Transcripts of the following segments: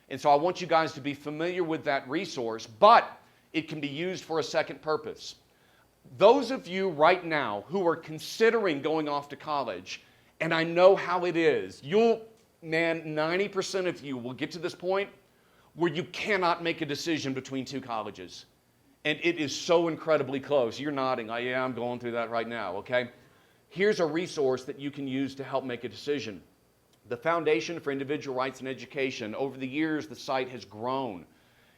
And so I want you guys to be familiar with that resource, but it can be used for a second purpose. Those of you right now who are considering going off to college, and I know how it is, 90% of you will get to this point where you cannot make a decision between two colleges. And it is so incredibly close. You're nodding. Yeah, I'm going through that right now, okay? Here's a resource that you can use to help make a decision. The Foundation for Individual Rights and Education, over the years, the site has grown.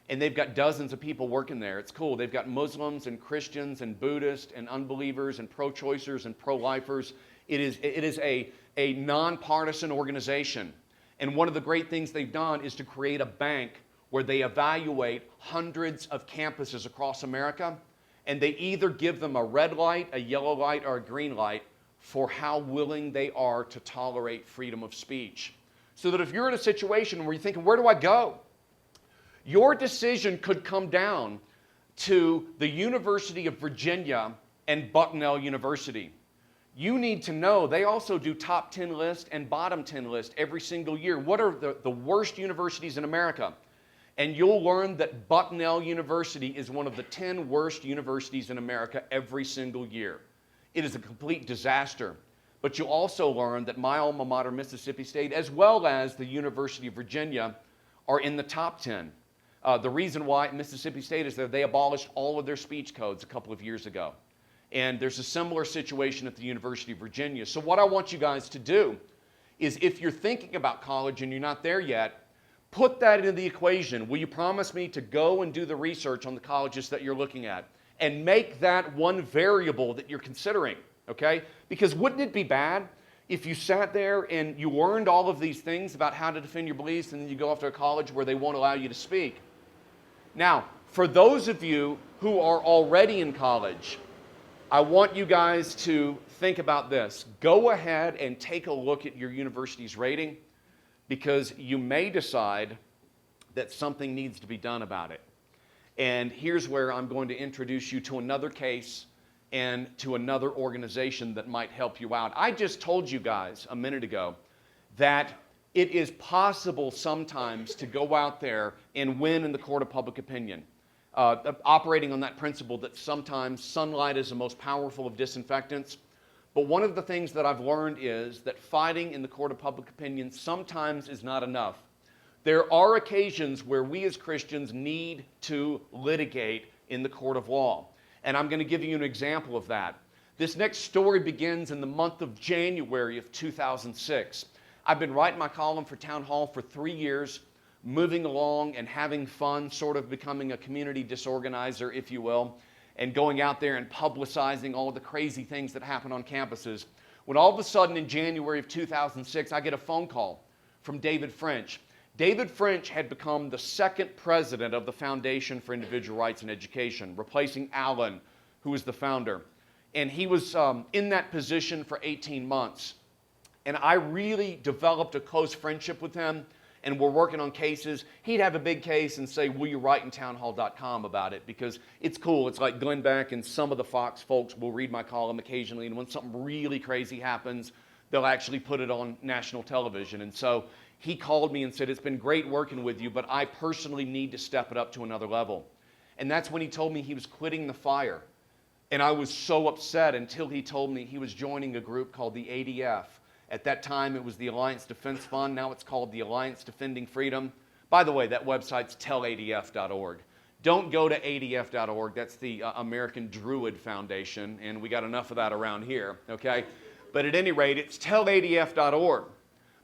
And they've got dozens of people working there. It's cool. They've got Muslims and Christians and Buddhists and unbelievers and pro-choicers and pro-lifers. It is a nonpartisan organization. And one of the great things they've done is to create a bank where they evaluate hundreds of campuses across America, and they either give them a red light, a yellow light, or a green light for how willing they are to tolerate freedom of speech. So that if you're in a situation where you're thinking, where do I go? Your decision could come down to the University of Virginia and Bucknell University. You need to know they also do top 10 list and bottom 10 list every single year. What are the worst universities in America? And you'll learn that Bucknell University is one of the 10 worst universities in America every single year. It is a complete disaster. But you'll also learn that my alma mater, Mississippi State, as well as the University of Virginia, are in the top 10. The reason why Mississippi State is there, they abolished all of their speech codes a couple of years ago. And there's a similar situation at the University of Virginia. So what I want you guys to do is, if you're thinking about college and you're not there yet, put that into the equation. Will you promise me to go and do the research on the colleges that you're looking at and make that one variable that you're considering, okay? Because wouldn't it be bad if you sat there and you learned all of these things about how to defend your beliefs and then you go off to a college where they won't allow you to speak? Now, for those of you who are already in college, I want you guys to think about this. Go ahead and take a look at your university's rating, because you may decide that something needs to be done about it. And here's where I'm going to introduce you to another case and to another organization that might help you out. I just told you guys a minute ago that it is possible sometimes to go out there and win in the court of public opinion, operating on that principle that sometimes sunlight is the most powerful of disinfectants. But one of the things that I've learned is that fighting in the court of public opinion sometimes is not enough. There are occasions where we as Christians need to litigate in the court of law. And I'm going to give you an example of that. This next story begins in the month of January of 2006. I've been writing my column for Town Hall for 3 years, moving along and having fun, sort of becoming a community disorganizer, if you will, and going out there and publicizing all of the crazy things that happen on campuses. When all of a sudden in January of 2006, I get a phone call from David French. David French had become the second president of the Foundation for Individual Rights and Education, replacing Allen, who was the founder. And he was in that position for 18 months. And I really developed a close friendship with him, and we're working on cases. He'd have a big case and say, will you write in townhall.com about it? Because it's cool. It's like Glenn Beck and some of the Fox folks will read my column occasionally, and when something really crazy happens, they'll actually put it on national television. And so he called me and said, it's been great working with you, but I personally need to step it up to another level. And that's when he told me he was quitting the fire. And I was so upset until he told me he was joining a group called the ADF. At that time, it was the Alliance Defense Fund. Now it's called the Alliance Defending Freedom. By the way, that website's telladf.org. Don't go to adf.org. That's the American Druid Foundation, and we got enough of that around here, okay? But at any rate, it's telladf.org.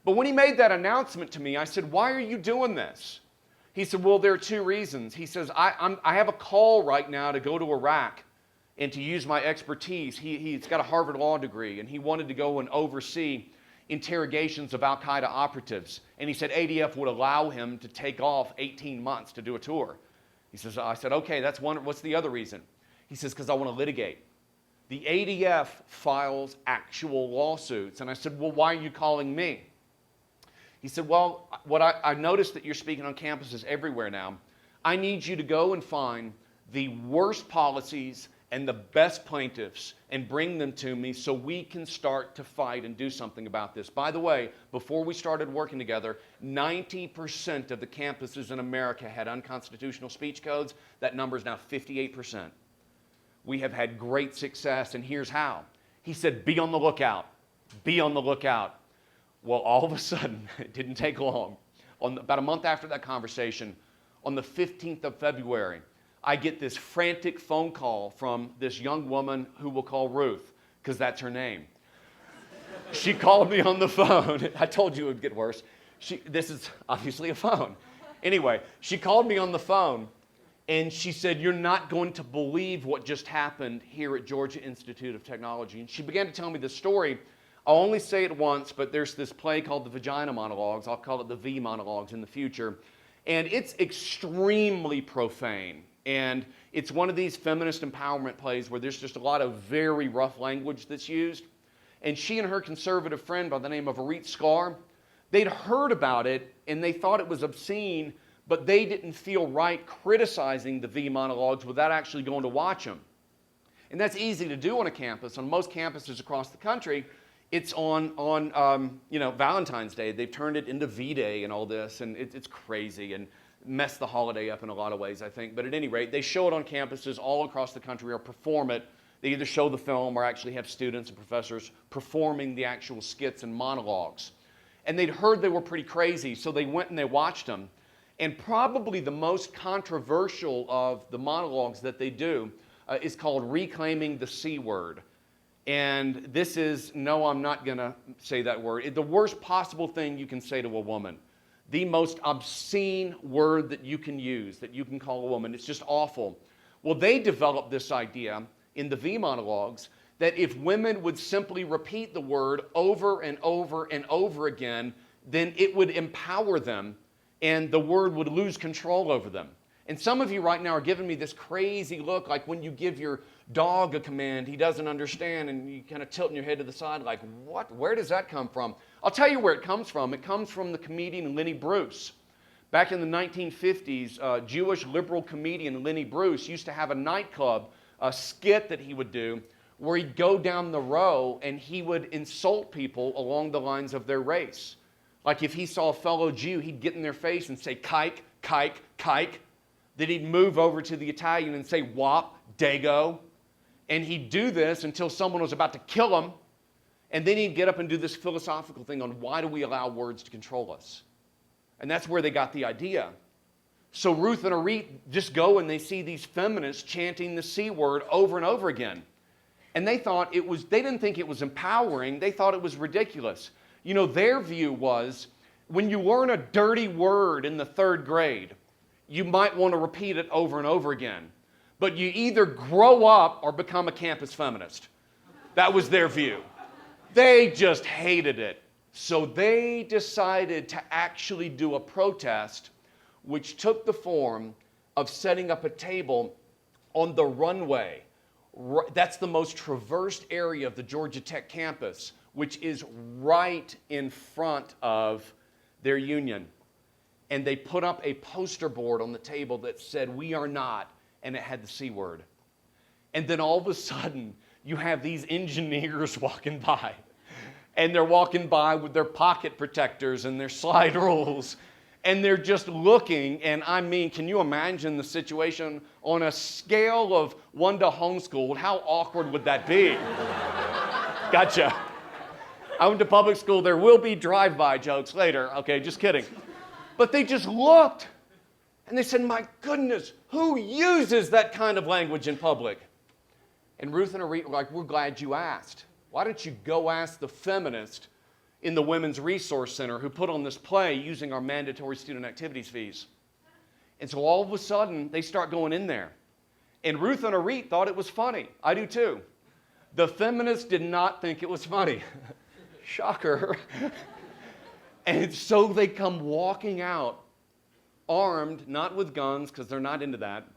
But when he made that announcement to me, I said, why are you doing this? He said, well, there are two reasons. He says, I have a call right now to go to Iraq and to use my expertise. He's got a Harvard Law degree, and he wanted to go and oversee interrogations of Al-Qaeda operatives. And he said ADF would allow him to take off 18 months to do a tour. He says, I said, okay, that's one. What's the other reason? He says, because I want to litigate. The ADF files actual lawsuits. And I said, well, why are you calling me? He said, well, I noticed that you're speaking on campuses everywhere now. I need you to go and find the worst policies and the best plaintiffs and bring them to me so we can start to fight and do something about this. By the way, before we started working together, 90% of the campuses in America had unconstitutional speech codes. That number is now 58%. We have had great success, and here's how. He said, be on the lookout. Be on the lookout. Well, all of a sudden, it didn't take long. About a month after that conversation, on the 15th of February, I get this frantic phone call from this young woman who we'll call Ruth, because that's her name. She called me on the phone. I told you it would get worse. This is obviously a phone. Anyway, she called me on the phone, and she said, you're not going to believe what just happened here at Georgia Institute of Technology. And she began to tell me the story. I'll only say it once, but there's this play called the Vagina Monologues. I'll call it the V Monologues in the future. And it's extremely profane. And it's one of these feminist empowerment plays where there's just a lot of very rough language that's used. And she and her conservative friend by the name of Arit Sklar, they'd heard about it and they thought it was obscene, but they didn't feel right criticizing the V monologues without actually going to watch them. And that's easy to do on a campus. On most campuses across the country, it's on Valentine's Day. They've turned it into V-Day and all this, and it's crazy and messed the holiday up in a lot of ways, I think. But at any rate, they show it on campuses all across the country or perform it. They either show the film or actually have students and professors performing the actual skits and monologues. And they'd heard they were pretty crazy, so they went and they watched them. And probably the most controversial of the monologues that they do is called Reclaiming the C Word. And this is, no, I'm not going to say that word. The worst possible thing you can say to a woman. The most obscene word that you can use, that you can call a woman. It's just awful. Well, they developed this idea in the V monologues that if women would simply repeat the word over and over and over again, then it would empower them and the word would lose control over them. And some of you right now are giving me this crazy look like when you give your dog a command, he doesn't understand, and you kind of tilting your head to the side like, what? Where does that come from? I'll tell you where it comes from. It comes from the comedian Lenny Bruce. Back in the 1950s, Jewish liberal comedian Lenny Bruce used to have a nightclub, a skit that he would do, where he'd go down the row and he would insult people along the lines of their race. Like if he saw a fellow Jew, he'd get in their face and say, kike, kike, kike. Then he'd move over to the Italian and say, wop, dago. And he'd do this until someone was about to kill him. And then he'd get up and do this philosophical thing on why do we allow words to control us? And that's where they got the idea. So Ruth and Arit just go and they see these feminists chanting the C word over and over again. And they thought they didn't think it was empowering, they thought it was ridiculous. You know, their view was, when you learn a dirty word in the 3rd grade, you might want to repeat it over and over again. But you either grow up or become a campus feminist. That was their view. They just hated it. So they decided to actually do a protest, which took the form of setting up a table on the runway. That's the most traversed area of the Georgia Tech campus, which is right in front of their union. And they put up a poster board on the table that said, "We are not," and it had the C word. And then all of a sudden, you have these engineers walking by. And they're walking by with their pocket protectors and their slide rules. And they're just looking, and I mean, can you imagine the situation on a scale of 1 to homeschooled? How awkward would that be? Gotcha. I went to public school. There will be drive-by jokes later. Okay, just kidding. But they just looked, and they said, my goodness, who uses that kind of language in public? And Ruth and Arit were like, we're glad you asked. Why don't you go ask the feminist in the Women's Resource Center who put on this play using our mandatory student activities fees? And so all of a sudden, they start going in there. And Ruth and Arit thought it was funny. I do too. The feminists did not think it was funny. Shocker. And so they come walking out, armed, not with guns, because they're not into that.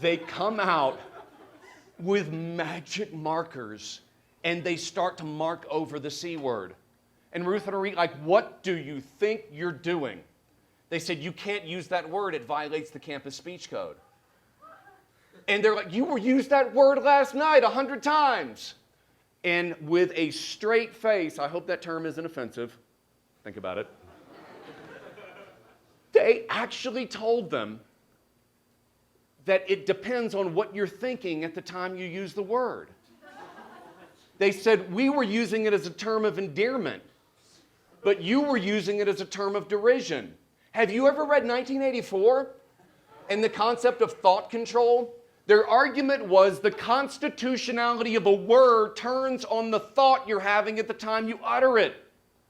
They come out with magic markers, and they start to mark over the C word. And Ruth and Arit, like, what do you think you're doing? They said, you can't use that word. It violates the campus speech code. And they're like, you used that word last night 100 times. And with a straight face, I hope that term isn't offensive. Think about it. They actually told them that it depends on what you're thinking at the time you use the word. They said, we were using it as a term of endearment, but you were using it as a term of derision. Have you ever read 1984 and the concept of thought control? Their argument was the constitutionality of a word turns on the thought you're having at the time you utter it.